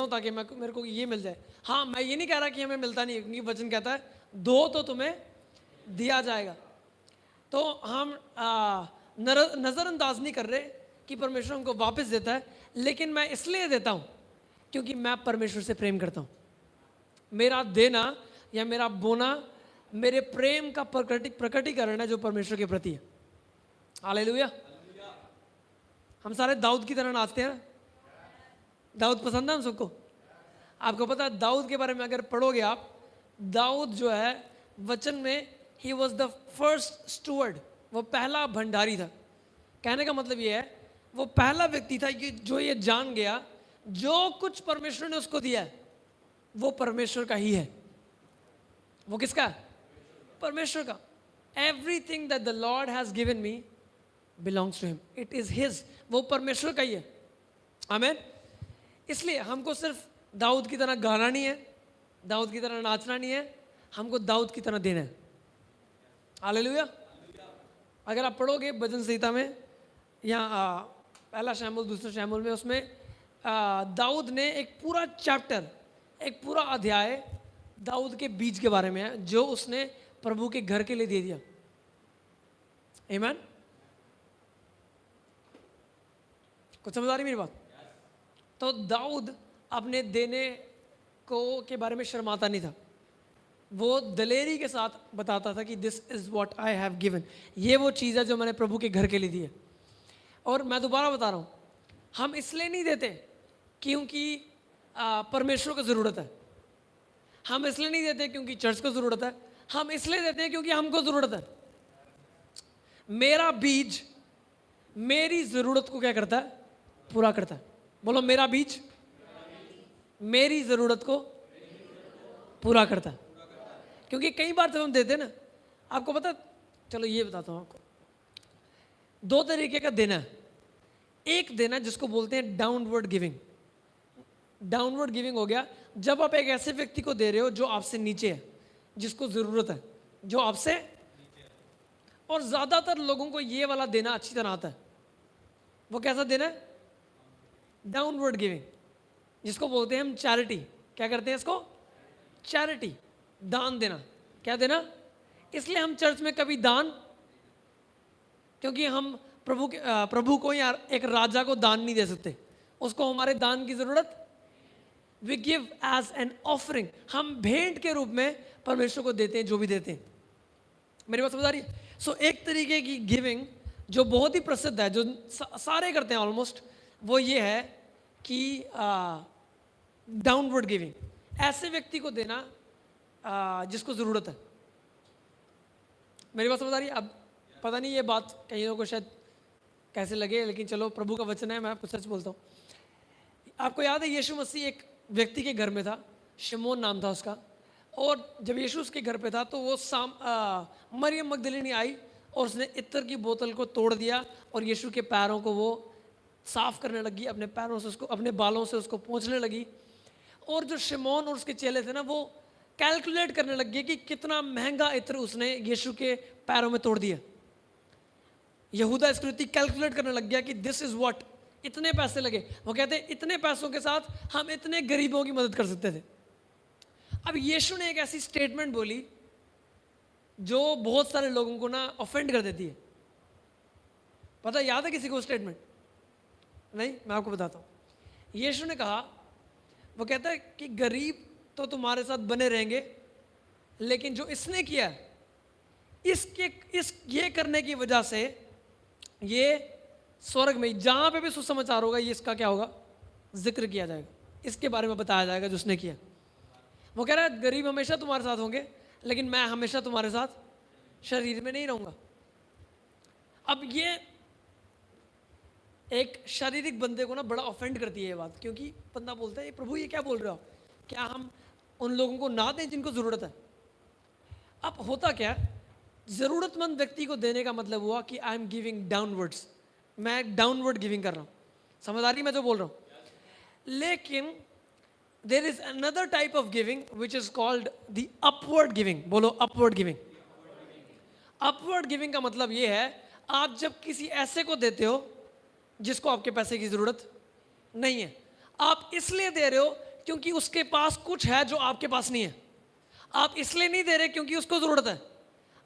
हूँ ताकि मेरे को ये मिल जाए। हाँ, मैं ये नहीं कह रहा कि हमें मिलता नहीं है, क्योंकि वचन कहता है दो तो तुम्हें दिया जाएगा। तो हम नज़रअंदाज नहीं कर रहे कि परमेश्वर हमको वापस देता है, लेकिन मैं इसलिए देता हूँ क्योंकि मैं परमेश्वर से प्रेम करता हूँ। मेरा देना या मेरा बोना मेरे प्रेम का प्रकटीकरण है जो परमेश्वर के प्रति है। हालेलुया। हम सारे दाऊद की तरह नाचते हैं। दाऊद पसंद है हम सबको। आपको पता है दाऊद के बारे में अगर पढ़ोगे आप, दाऊद जो है वचन में he was the first steward, वो पहला भंडारी था। कहने का मतलब ये है वो पहला व्यक्ति था कि जो ये जान गया जो कुछ परमेश्वर ने उसको दिया है वो परमेश्वर का ही है। वो किसका है? परमेश्वर का। Everything that the lord has given me belongs to him, it is his. वो परमेश्वर का ही है। आमीन। इसलिए हमको सिर्फ दाऊद की तरह गाना नहीं है, दाऊद की तरह नाचना नहीं है, हमको दाऊद की तरह देना है। हालेलुया। अगर आप पढ़ोगे भजन संहिता में या पहला शमूएल दूसरा शमूएल में, उसमें दाऊद ने एक पूरा चैप्टर, एक पूरा अध्याय दाऊद के बीज के बारे में है जो उसने प्रभु के घर के लिए दे दिया। आमीन। कुछ समझ आ रही मेरी बात? तो दाऊद अपने देने को के बारे में शर्माता नहीं था। वो दलेरी के साथ बताता था कि this is what I have given, ये वो चीज़ है जो मैंने प्रभु के घर के लिए दी है। और मैं दोबारा बता रहा हूँ, हम इसलिए नहीं देते क्योंकि परमेश्वर को ज़रूरत है, हम इसलिए नहीं देते क्योंकि चर्च को ज़रूरत है, हम इसलिए देते हैं क्योंकि हमको ज़रूरत है। मेरा बीज मेरी ज़रूरत को क्या करता है? पूरा करता है। बोलो, मेरा बीज मेरी ज़रूरत को पूरा करता है। क्योंकि कई बार जब हम देते हैं ना, आपको पता, चलो ये बताता हूँ आपको, दो तरीके का देना है। एक देना जिसको बोलते हैं डाउनवर्ड गिविंग। डाउनवर्ड गिविंग हो गया जब आप एक ऐसे व्यक्ति को दे रहे हो जो आपसे नीचे है, जिसको ज़रूरत है, जो आपसे, और ज़्यादातर लोगों को ये वाला देना अच्छी तरह आता है। वो कैसा देना है? डाउनवर्ड गिविंग, जिसको बोलते हैं हम चैरिटी। क्या करते हैं इसको? चैरिटी, दान देना। क्या देना? इसलिए हम चर्च में कभी दान, क्योंकि हम प्रभु को या एक राजा को दान नहीं दे सकते, उसको हमारे दान की ज़रूरत। We give as an offering, हम भेंट के रूप में परमेश्वर को देते हैं जो भी देते हैं। मेरी बात समझ आ रही है? सो एक तरीके की गिविंग जो बहुत ही प्रसिद्ध है, जो सारे करते हैं ऑलमोस्ट, वो ये है कि डाउनवर्ड गिविंग, ऐसे व्यक्ति को देना जिसको ज़रूरत है। मेरी बात समझ आ रही है? अब पता नहीं ये बात कई लोगों को शायद कैसे लगे, लेकिन चलो प्रभु का वचन है, मैं आपको सच बोलता हूँ। आपको याद है यीशु मसीह एक व्यक्ति के घर में था, शिमोन नाम था उसका, और जब यीशु उसके घर पे था तो वो मरियम मगदलीनी आई और उसने इत्र की बोतल को तोड़ दिया और यीशु के पैरों को वो साफ करने लगी, अपने पैरों से उसको, अपने बालों से उसको पोंछने लगी। और जो शिमोन और उसके चेले थे ना, वो कैलकुलेट करने लग गए कि कितना महंगा इत्र उसने यीशु के पैरों में तोड़ दिया। यहूदा इस्करियोती कैलकुलेट करने लग गया कि दिस इज व्हाट, इतने पैसे लगे। वो कहते हैं इतने पैसों के साथ हम इतने गरीबों की मदद कर सकते थे। अब यीशु ने एक ऐसी स्टेटमेंट बोली जो बहुत सारे लोगों को ना ऑफेंड कर देती है। पता याद है किसी को स्टेटमेंट? नहीं, मैं आपको बताता हूँ। यीशु ने कहा, वो कहता है कि गरीब तो तुम्हारे साथ बने रहेंगे, लेकिन जो इसने किया ये करने की वजह से ये स्वर्ग में जहां पे भी सुसमाचार होगा, ये इसका क्या होगा? जिक्र किया जाएगा, इसके बारे में बताया जाएगा जो उसने किया। वो कह रहा है गरीब हमेशा तुम्हारे साथ होंगे, लेकिन मैं हमेशा तुम्हारे साथ शरीर में नहीं रहूंगा। अब ये एक शारीरिक बंदे को ना बड़ा ऑफेंड करती है ये बात, क्योंकि बंदा बोलता है प्रभु ये क्या बोल रहे हो, क्या हम उन लोगों को ना दें जिनको ज़रूरत है? अब होता क्या, ज़रूरतमंद व्यक्ति को देने का मतलब हुआ कि आई एम गिविंग डाउनवर्ड्स, मैं डाउनवर्ड गिविंग कर रहा हूँ। समझ आ रही मैं जो बोल रहा हूँ? लेकिन there is another type of giving which is called the upward giving. बोलो, अपवर्ड गिविंग। अपवर्ड गिविंग का मतलब ये है, आप जब किसी ऐसे को देते हो जिसको आपके पैसे की ज़रूरत नहीं है, आप इसलिए दे रहे हो क्योंकि उसके पास कुछ है जो आपके पास नहीं है। आप इसलिए नहीं दे रहे क्योंकि उसको ज़रूरत है।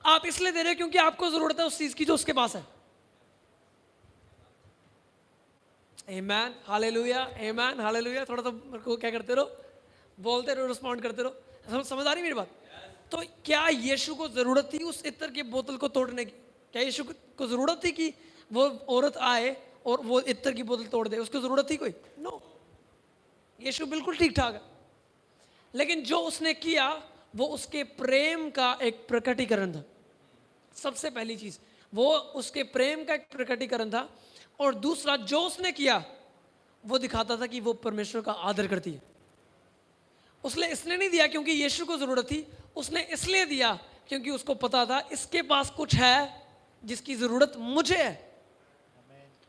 आप इसलिए दे रहे हो क्योंकि आपको ज़रूरत है उस चीज़ की जो उसके पास है। आमेन, हालेलुया, आमेन, हालेलुया। थोड़ा सा मेरे को क्या करते रहो, बोलते रहो, रिस्पॉन्ड करते रहो। समझ आ रही मेरी बात? तो क्या यीशु को ज़रूरत थी उस इत्र की बोतल को तोड़ने की? क्या यीशु को ज़रूरत थी कि वो औरत आए और वो इत्र की बोतल तोड़ दे? उसको ज़रूरत थी कोई? नो। यीशु बिल्कुल ठीक ठाक है, लेकिन जो उसने किया वो उसके प्रेम का एक प्रकटीकरण था। सबसे पहली चीज वो उसके प्रेम का एक प्रकटीकरण था, और दूसरा जो उसने किया वो दिखाता था कि वो परमेश्वर का आदर करती है। उसने इसलिए नहीं दिया क्योंकि यीशु को जरूरत थी, उसने इसलिए दिया क्योंकि उसको पता था इसके पास कुछ है जिसकी जरूरत मुझे है।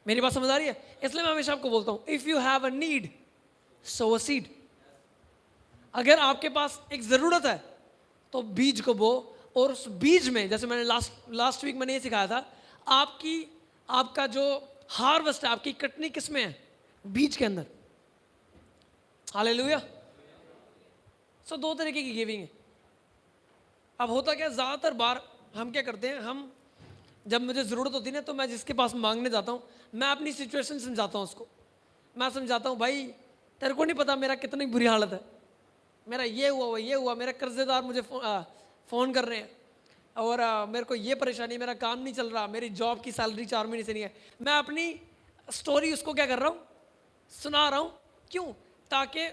मेरी बात समझ आ रही है? इसलिए मैं हमेशा आपको बोलता हूं, if you have a need so a seed. अगर आपके पास एक ज़रूरत है तो बीज को बो, और उस बीज में, जैसे मैंने लास्ट वीक मैंने ये सिखाया था, आपका जो हार्वेस्ट है, आपकी कटनी किस में है? बीज के अंदर। हालेलुया। सो दो तरीके की गिविंग है। अब होता क्या, ज़्यादातर बार हम क्या करते हैं, हम जब मुझे ज़रूरत होती है ना तो मैं जिसके पास मांगने जाता हूँ, मैं अपनी सिचुएशन समझाता हूँ उसको। मैं समझाता हूँ, भाई तेरे को नहीं पता मेरा कितनी बुरी हालत है, मेरा ये हुआ, वो ये हुआ, मेरे कर्जेदार मुझे फ़ोन कर रहे हैं, और मेरे को ये परेशानी, मेरा काम नहीं चल रहा, मेरी जॉब की सैलरी 4 महीने से नहीं है। मैं अपनी स्टोरी उसको क्या कर रहा हूँ, सुना रहा हूँ। क्यों? ताकि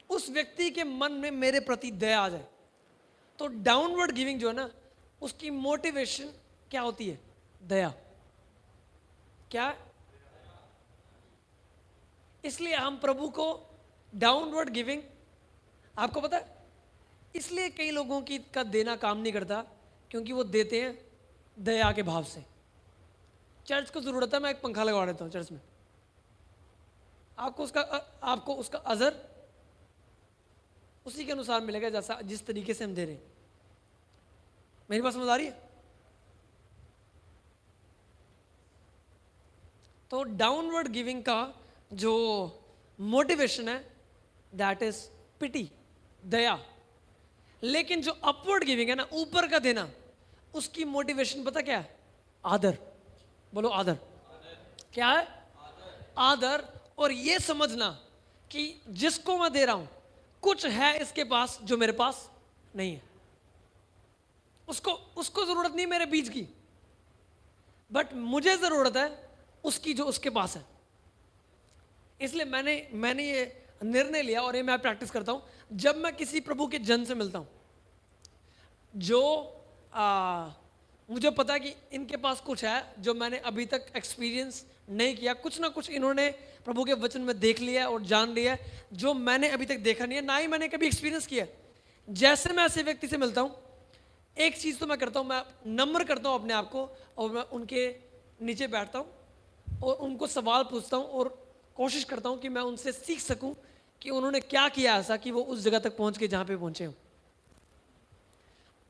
उस व्यक्ति के मन में मेरे प्रति दया आ जाए। तो डाउनवर्ड गिविंग जो है ना, उसकी मोटिवेशन क्या होती है? दया। क्या है? इसलिए हम प्रभु को डाउनवर्ड गिविंग, आपको पता है इसलिए कई लोगों की का देना काम नहीं करता, क्योंकि वो देते हैं दया के भाव से। चर्च को जरूरत है, मैं एक पंखा लगवा देता हूँ चर्च में, आपको उसका अजर उसी के अनुसार मिलेगा जैसा जिस तरीके से हम दे रहे हैं। मेरी बात समझ आ रही है? तो डाउनवर्ड गिविंग का जो मोटिवेशन है दैट इज पिटी, दया। लेकिन जो अपवर्ड गिविंग है ना, ऊपर का देना, उसकी मोटिवेशन पता क्या है? आदर। बोलो आदर। क्या है? आदर। और ये समझना कि जिसको मैं दे रहा हूं कुछ है इसके पास जो मेरे पास नहीं है। उसको जरूरत नहीं मेरे बीज की, बट मुझे जरूरत है उसकी जो उसके पास है। इसलिए मैंने ये निर्णय लिया, और ये मैं प्रैक्टिस करता हूं जब मैं किसी प्रभु के जन से मिलता हूं जो मुझे पता है कि इनके पास कुछ है जो मैंने अभी तक एक्सपीरियंस नहीं किया। कुछ ना कुछ इन्होंने प्रभु के वचन में देख लिया है और जान लिया है जो मैंने अभी तक देखा नहीं है, ना ही मैंने कभी एक्सपीरियंस किया। जैसे मैं ऐसे व्यक्ति से मिलता हूँ, एक चीज़ तो मैं करता हूँ, मैं नम्र करता हूँ अपने आप को, और मैं उनके नीचे बैठता हूँ और उनको सवाल पूछता हूँ, और कोशिश करता हूँ कि मैं उनसे सीख सकूँ कि उन्होंने क्या किया ऐसा कि वो उस जगह तक पहुँच के जहाँ पे पहुँचे हों।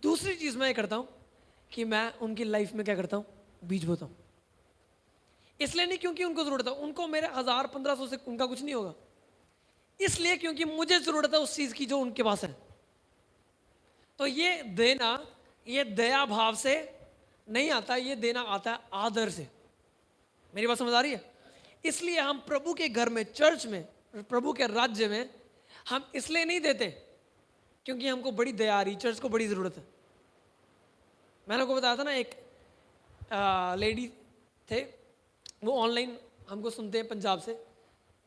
दूसरी चीज़ मैं ये करता हूँ कि मैं उनकी लाइफ में क्या करता हूँ, बीज बोता हूँ। इसलिए नहीं क्योंकि उनको ज़रूरत है, उनको मेरे 1000-1500 से उनका कुछ नहीं होगा, इसलिए क्योंकि मुझे ज़रूरत है उस चीज़ की जो उनके पास है। तो ये देना, ये दया भाव से नहीं आता, ये देना आता है आदर से। मेरी बात समझ आ रही है? इसलिए हम प्रभु के घर में, चर्च में, प्रभु के राज्य में हम इसलिए नहीं देते क्योंकि हमको बड़ी दया आ रही, चर्च को बड़ी ज़रूरत है। मैंने आपको बताया था ना, एक लेडी थे, वो ऑनलाइन हमको सुनते हैं पंजाब से,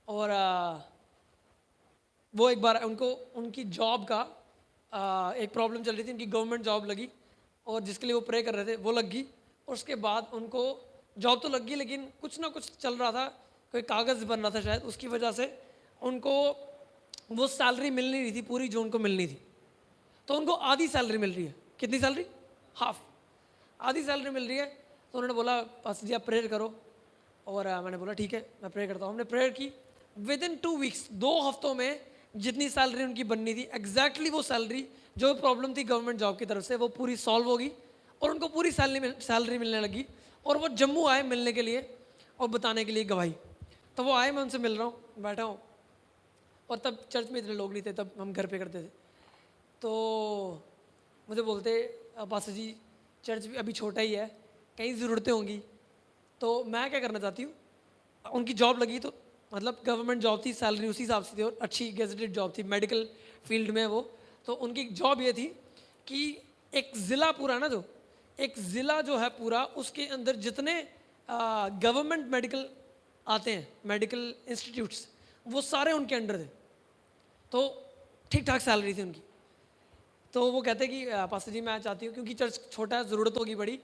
और वो एक बार उनको उनकी जॉब का एक प्रॉब्लम चल रही थी। उनकी गवर्नमेंट जॉब लगी, और जिसके लिए वो प्रे कर रहे थे वो लग गई, और उसके बाद उनको जॉब तो लग गई, लेकिन कुछ ना कुछ चल रहा था, कोई कागज़ बन रहा था शायद, उसकी वजह से उनको वो सैलरी मिल नहीं रही थी पूरी जो उनको मिलनी थी। तो उनको आधी सैलरी मिल रही है। कितनी सैलरी? हाफ। आधी सैलरी मिल रही है। तो उन्होंने बोला पास्टर जी आप प्रेयर करो, और मैंने बोला ठीक है मैं प्रेयर करता हूँ। हमने प्रेयर की। विद इन 2 वीक्स, 2 हफ्तों में जितनी सैलरी उनकी बननी थी, एग्जैक्टली वो सैलरी जो प्रॉब्लम थी गवर्नमेंट जॉब की तरफ से, वो पूरी सॉल्व होगी, और उनको पूरी सैलरी मिलने लगी। और वो जम्मू आए मिलने के लिए और बताने के लिए गवाही। तो वो आए, मैं उनसे मिल रहा हूँ, बैठा हूँ, और तब चर्च में इतने लोग नहीं थे, तब हम घर पे करते थे। तो मुझे बोलते पास्टर जी चर्च भी अभी छोटा ही है, कई ज़रूरतें होंगी, तो मैं क्या करना चाहती हूँ, उनकी जॉब लगी तो मतलब गवर्नमेंट जॉब थी, सैलरी उसी हिसाब से थी और अच्छी गेजेटेड जॉब थी, मेडिकल फील्ड में वो। तो उनकी जॉब ये थी कि एक ज़िला पूरा ना, जो एक ज़िला जो है पूरा, उसके अंदर जितने गवर्नमेंट मेडिकल आते हैं, मेडिकल इंस्टीट्यूट्स, वो सारे उनके अंडर थे। तो ठीक ठाक सैलरी थी उनकी। तो वो कहते कि पास्टर जी मैं चाहती हूँ, क्योंकि चर्च छोटा है, ज़रूरत होगी बड़ी,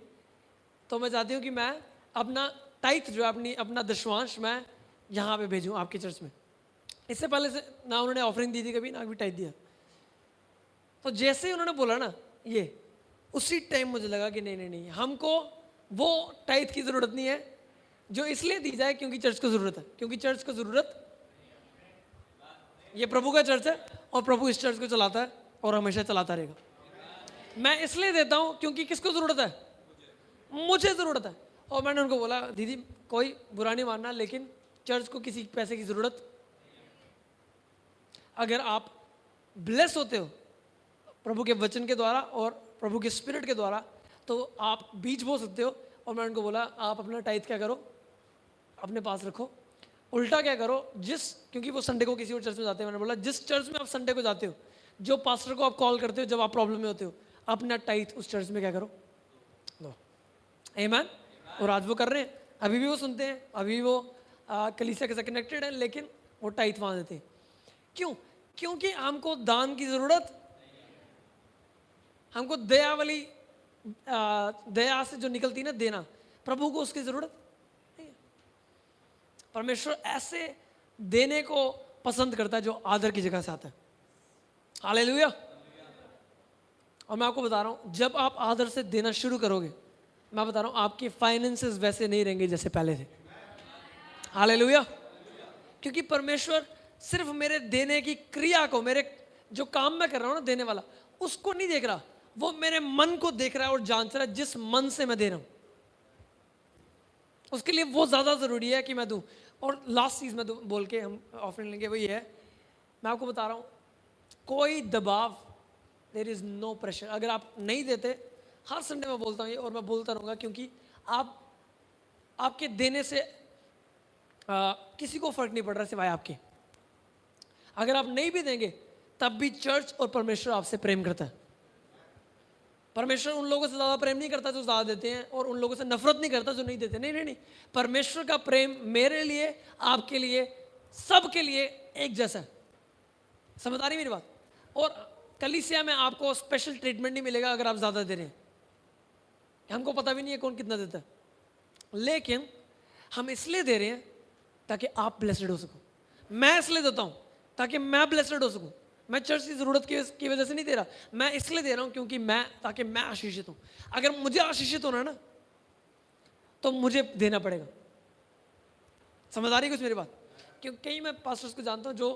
तो मैं चाहती हूँ कि मैं अपना टाइथ जो है, अपना दशवांश मैं यहाँ पे भेजूँ आपके चर्च में। इससे पहले से ना उन्होंने ऑफरिंग दी थी कभी, ना कभी टाइथ दिया। तो जैसे ही उन्होंने बोला ना ये, उसी टाइम मुझे लगा कि नहीं नहीं नहीं, हमको वो टाइथ की ज़रूरत नहीं है जो इसलिए दी जाए क्योंकि चर्च को ज़रूरत है, क्योंकि चर्च को ज़रूरत, ये प्रभु का चर्च है और प्रभु इस चर्च को चलाता है और हमेशा चलाता रहेगा। मैं इसलिए देता हूँ क्योंकि किसको ज़रूरत है, मुझे ज़रूरत है। और मैंने उनको बोला दीदी कोई बुरा नहीं मानना, लेकिन चर्च को किसी पैसे की ज़रूरत, अगर आप ब्लेस होते हो प्रभु के वचन के द्वारा और प्रभु के स्पिरिट के द्वारा, तो आप बीज बो सकते हो। और मैंने उनको बोला आप अपना टाइथ क्या करो, अपने पास रखो, उल्टा क्या करो, क्योंकि वो संडे को किसी और चर्च में जाते हैं, मैंने बोला जिस चर्च में आप संडे को जाते हो, जो पास्टर को आप कॉल करते हो जब आप प्रॉब्लम में होते हो, अपना टाइथ उस चर्च में क्या करो, लो। आमीन। और आज वो कर रहे हैं, अभी भी वो सुनते हैं, अभी वो कलीसिया के साथ कनेक्टेड है, लेकिन वो टाइथ वहाँ देते हैं। क्यों? क्योंकि हमको दान की ज़रूरत, हमको दया वाली दया से जो निकलती ना देना, प्रभु को उसकी ज़रूरत नहीं है। परमेश्वर ऐसे देने को पसंद करता है जो आदर की जगह से आता है। हालेलुया। और मैं आपको बता रहा हूँ, जब आप आदर से देना शुरू करोगे, मैं बता रहा हूँ आपके फाइनेंसेस वैसे नहीं रहेंगे जैसे पहले थे। हालेलुया। क्योंकि परमेश्वर सिर्फ मेरे देने की क्रिया को, मेरे जो काम मैं कर रहा हूँ ना देने वाला, उसको नहीं देख रहा, वो मेरे मन को देख रहा है और जांच रहा है जिस मन से मैं दे रहा हूँ। उसके लिए वो ज़्यादा ज़रूरी है कि मैं दूँ। और लास्ट चीज़ मैं बोल के हम ऑफरिंग लेंगे, वो ये है, मैं आपको बता रहा हूँ, कोई दबाव, देयर इज़ नो प्रेशर। अगर आप नहीं देते, हर संडे में बोलता हूँ ये और मैं बोलता रहूँगा, क्योंकि आपके देने से किसी को फ़र्क नहीं पड़ रहा सिवाय आपके। अगर आप नहीं भी देंगे तब भी चर्च और परमेश्वर आपसे प्रेम करता है। परमेश्वर उन लोगों से ज़्यादा प्रेम नहीं करता जो ज़्यादा देते हैं, और उन लोगों से नफरत नहीं करता जो नहीं देते। नहीं नहीं नहीं, परमेश्वर का प्रेम मेरे लिए, आपके लिए, सबके लिए एक जैसा है। समझ आ रही मेरी बात? और कलीसिया में आपको स्पेशल ट्रीटमेंट नहीं मिलेगा अगर आप ज़्यादा दे रहे हैं। हमको पता भी नहीं है कौन कितना देता है, लेकिन हम इसलिए दे रहे हैं ताकि आप ब्लेसड हो सको। मैं इसलिए देता हूँ ताकि मैं ब्लेसड हो सकूँ। मैं चर्च की ज़रूरत की वजह से नहीं दे रहा, मैं इसलिए दे रहा हूँ क्योंकि ताकि मैं आशीषित हूँ। अगर मुझे आशीषित होना है ना, तो मुझे देना पड़ेगा। समझ आ रही कुछ मेरी बात? क्योंकि कई मैं पास्टर्स को जानता हूँ जो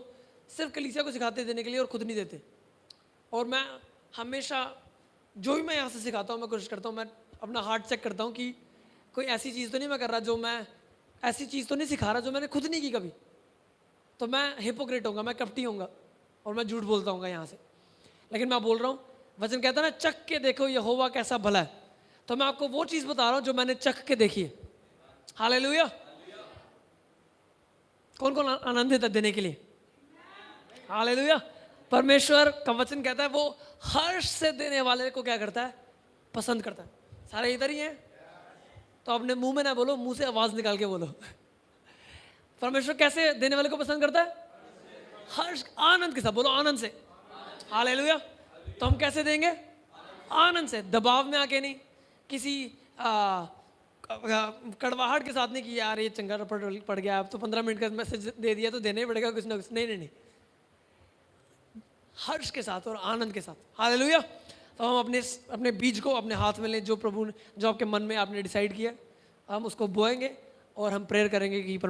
सिर्फ कलीसिया को सिखाते देने के लिए और खुद नहीं देते। और मैं हमेशा जो भी मैं यहाँ से सिखाता हूँ, मैं कोशिश करता हूँ, मैं अपना हार्ट चेक करता हूँ कि कोई ऐसी चीज़ तो नहीं मैं कर रहा, जो मैं ऐसी चीज़ तो नहीं सिखा रहा जो मैंने खुद नहीं की कभी। तो मैं हिपोक्रेट होऊंगा, मैं कपटी होऊंगा और मैं झूठ बोलता हूँ यहाँ से। लेकिन मैं बोल रहा हूँ, वचन कहता है ना, चख के देखो यहोवा कैसा भला है। तो मैं आपको वो चीज़ बता रहा हूँ जो मैंने चख के देखी है। हालेलुया। कौन कौन आनंदित है देने के लिए? हालेलुया। परमेश्वर का वचन कहता है वो हर्ष से देने वाले को क्या करता है? पसंद करता है। सारे इधर ही हैं, तो अपने मुंह में ना बोलो, मुंह से आवाज़ निकाल के बोलो। परमेश्वर कैसे देने वाले को पसंद करता है? हर्ष, आनंद के साथ। बोलो आनंद से। हालेलुया। तो हम कैसे देंगे? आनंद से, दबाव में आके नहीं, किसी कड़वाहट के साथ नहीं कि यार ये चंगा पड़ गया, अब तो 15 मिनट का मैसेज दे दिया तो देना ही पड़ेगा कुछ ना कुछ। नहीं नहीं नहीं, हर्ष के साथ और आनंद के साथ। हालेलुया। तो हम अपने बीज को अपने हाथ में लें, जो प्रभु ने, जो आपके मन में आपने डिसाइड किया, हम उसको बोएंगे और हम प्रेयर करेंगे कि